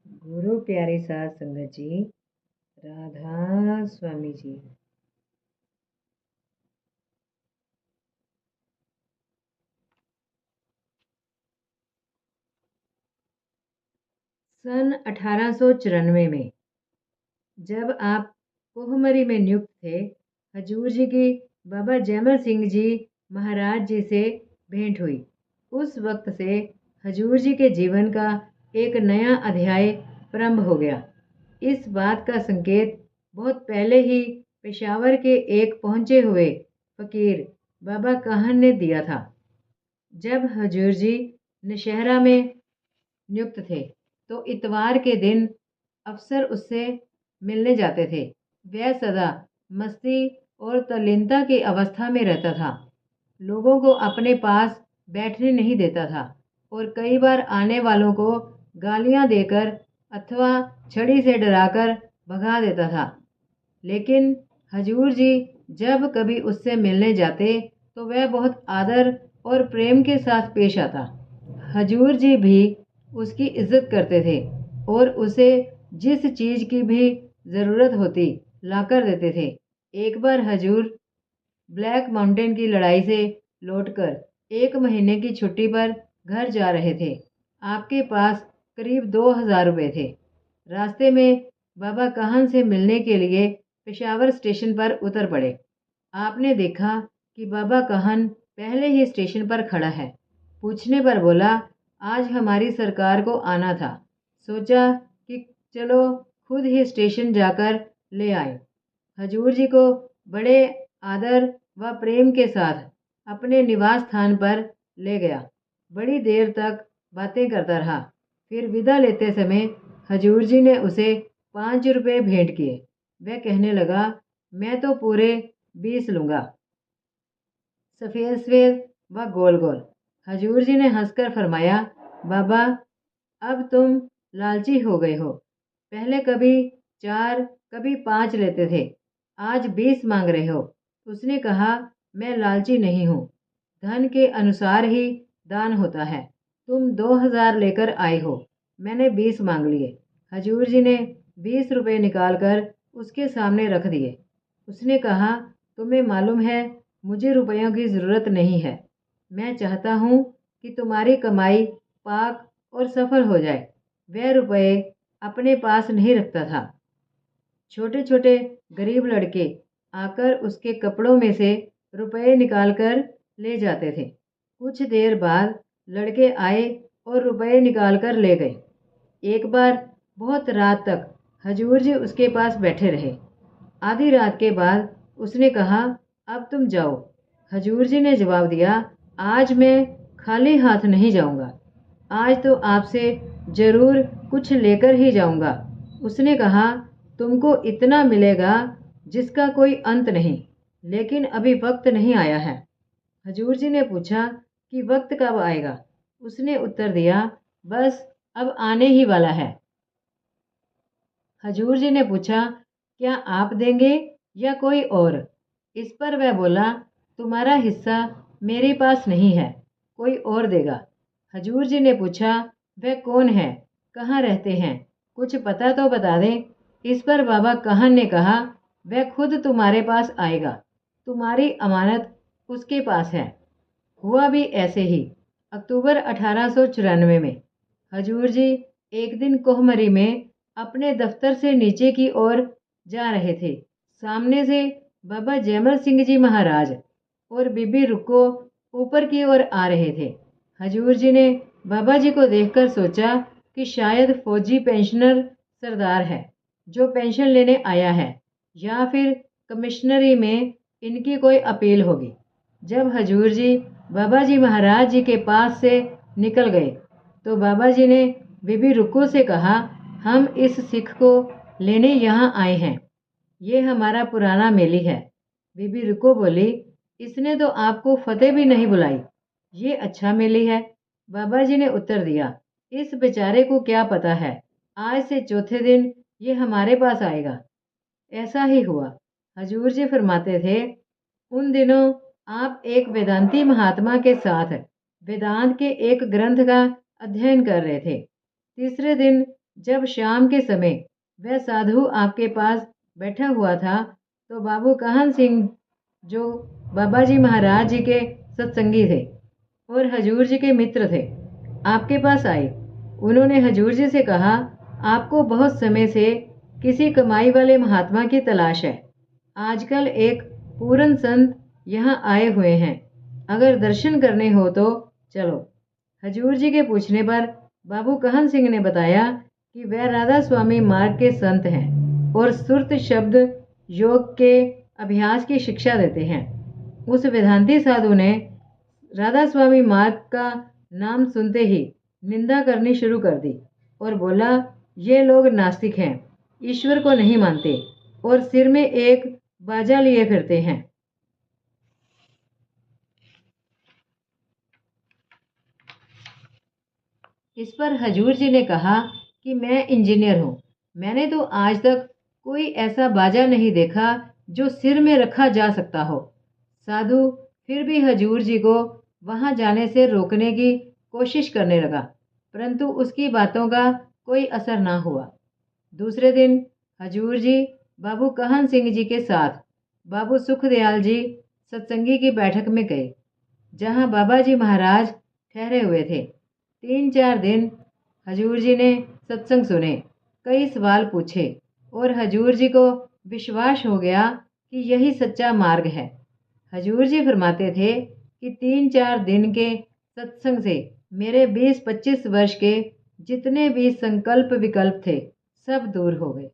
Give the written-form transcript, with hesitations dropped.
गुरु प्यारी साध संगत जी, राधा स्वामी जी। सन 1894 में जब आप कोहमरी में नियुक्त थे, हजूर जी की बाबा जैमल सिंह जी महाराज जी से भेंट हुई। उस वक्त से हजूर जी के जीवन का एक नया अध्याय प्रारंभ हो गया। इस बात का संकेत बहुत पहले ही पेशावर के एक पहुंचे हुए फकीर बाबा काहन ने दिया था। जब हजूर जी नौशहरा में नियुक्त थे तो इतवार के दिन अफसर उससे मिलने जाते थे। वह सदा मस्ती और तल्लीनता की अवस्था में रहता था। लोगों को अपने पास बैठने नहीं देता था और कई बार आने वालों को गालियां देकर अथवा छड़ी से डराकर भगा देता था। लेकिन हजूर जी जब कभी उससे मिलने जाते तो वह बहुत आदर और प्रेम के साथ पेश आता। हजूर जी भी उसकी इज्जत करते थे और उसे जिस चीज़ की भी ज़रूरत होती लाकर देते थे। एक बार हजूर ब्लैक माउंटेन की लड़ाई से लौटकर 1 महीने की छुट्टी पर घर जा रहे थे। आपके पास करीब 2,000 रुपये थे। रास्ते में बाबा काहन से मिलने के लिए पेशावर स्टेशन पर उतर पड़े। आपने देखा कि बाबा काहन पहले ही स्टेशन पर खड़ा है। पूछने पर बोला, आज हमारी सरकार को आना था, सोचा कि चलो खुद ही स्टेशन जाकर ले आए। हजूर जी को बड़े आदर व प्रेम के साथ अपने निवास स्थान पर ले गया। बड़ी देर तक बातें करता रहा। फिर विदा लेते समय हजूर जी ने उसे 5 रुपये भेंट किए। वह कहने लगा, मैं तो पूरे 20 लूँगा, सफ़ेद सफ़ेद व गोल गोल। हजूर जी ने हंसकर फरमाया, बाबा अब तुम लालची हो गए हो। पहले कभी 4 कभी 5 लेते थे, आज 20 मांग रहे हो। उसने कहा, मैं लालची नहीं हूँ, धन के अनुसार ही दान होता है। तुम 2,000 लेकर आए हो, मैंने 20 मांग लिए। हजूर जी ने 20 रुपये निकाल कर उसके सामने रख दिए। उसने कहा, तुम्हें मालूम है मुझे रुपयों की ज़रूरत नहीं है। मैं चाहता हूँ कि तुम्हारी कमाई पाक और सफल हो जाए। वह रुपये अपने पास नहीं रखता था। छोटे छोटे गरीब लड़के आकर उसके कपड़ों में से रुपये निकालकर ले जाते थे। कुछ देर बाद लड़के आए और रुपये निकालकर ले गए। एक बार बहुत रात तक हजूर जी उसके पास बैठे रहे। आधी रात के बाद उसने कहा, अब तुम जाओ। हजूर जी ने जवाब दिया, आज मैं खाली हाथ नहीं जाऊंगा, आज तो आपसे ज़रूर कुछ लेकर ही जाऊंगा। उसने कहा, तुमको इतना मिलेगा जिसका कोई अंत नहीं, लेकिन अभी वक्त नहीं आया है। हजूर जी ने पूछा कि वक्त कब आएगा? उसने उत्तर दिया, बस अब आने ही वाला है। हजूर जी ने पूछा, क्या आप देंगे या कोई और? इस पर वह बोला, तुम्हारा हिस्सा मेरे पास नहीं है, कोई और देगा। हजूर जी ने पूछा, वह कौन है, कहाँ रहते हैं, कुछ पता तो बता दें। इस पर बाबा काहन ने कहा, वह खुद तुम्हारे पास आएगा, तुम्हारी अमानत उसके पास है। हुआ भी ऐसे ही। अक्टूबर 1894 में हजूर जी एक दिन कोहमरी में अपने दफ्तर से नीचे की ओर जा रहे थे। सामने से बाबा जैमल सिंह जी महाराज और बीबी रुक्को ऊपर की ओर आ रहे थे। हजूर जी ने बाबा जी को देखकर सोचा कि शायद फौजी पेंशनर सरदार है जो पेंशन लेने आया है, या फिर कमिश्नरी में इनकी कोई अपील होगी। जब हजूर जी बाबा जी महाराज जी के पास से निकल गए तो बाबा जी ने बीबी रुक्को से कहा, हम इस सिख को लेने यहाँ आए हैं, ये हमारा पुराना मेली है। बीबी रुक्को बोली, इसने तो आपको फतेह भी नहीं बुलाई, ये अच्छा मेली है। बाबा जी ने उत्तर दिया, इस बेचारे को क्या पता है, आज से चौथे दिन ये हमारे पास आएगा। ऐसा ही हुआ। हजूर जी फरमाते थे, उन दिनों आप एक वेदांती महात्मा के साथ वेदांत के एक ग्रंथ का अध्ययन कर रहे थे। तीसरे दिन जब शाम के समय वह साधु आपके पास बैठा हुआ था तो बाबू काहन सिंह, जो बाबा जी महाराज जी के सत्संगी थे और हजूर जी के मित्र थे, आपके पास आए। उन्होंने हजूर जी से कहा, आपको बहुत समय से किसी कमाई वाले महात्मा की तलाश है। आजकल एक पूरन संत यहाँ आए हुए हैं, अगर दर्शन करने हो तो चलो। हजूर जी के पूछने पर बाबू कहन सिंह ने बताया कि वह राधा स्वामी मार्ग के संत हैं और सुरत शब्द योग के अभ्यास की शिक्षा देते हैं। उस वेदांती साधु ने राधा स्वामी मार्ग का नाम सुनते ही निंदा करनी शुरू कर दी और बोला, ये लोग नास्तिक हैं, ईश्वर को नहीं मानते और सिर में एक बाजा लिए फिरते हैं। इस पर हजूर जी ने कहा कि मैं इंजीनियर हूँ, मैंने तो आज तक कोई ऐसा बाजा नहीं देखा जो सिर में रखा जा सकता हो। साधु फिर भी हजूर जी को वहां जाने से रोकने की कोशिश करने लगा, परंतु उसकी बातों का कोई असर ना हुआ। दूसरे दिन हजूर जी बाबू कहन सिंह जी के साथ बाबू सुखदयाल जी सत्संगी की बैठक में गए, जहां बाबा जी महाराज ठहरे हुए थे। 3-4 दिन हजूर जी ने सत्संग सुने, कई सवाल पूछे और हजूर जी को विश्वास हो गया कि यही सच्चा मार्ग है। हजूर जी फरमाते थे कि 3-4 दिन के सत्संग से मेरे 20-25 वर्ष के जितने भी संकल्प विकल्प थे सब दूर हो गए।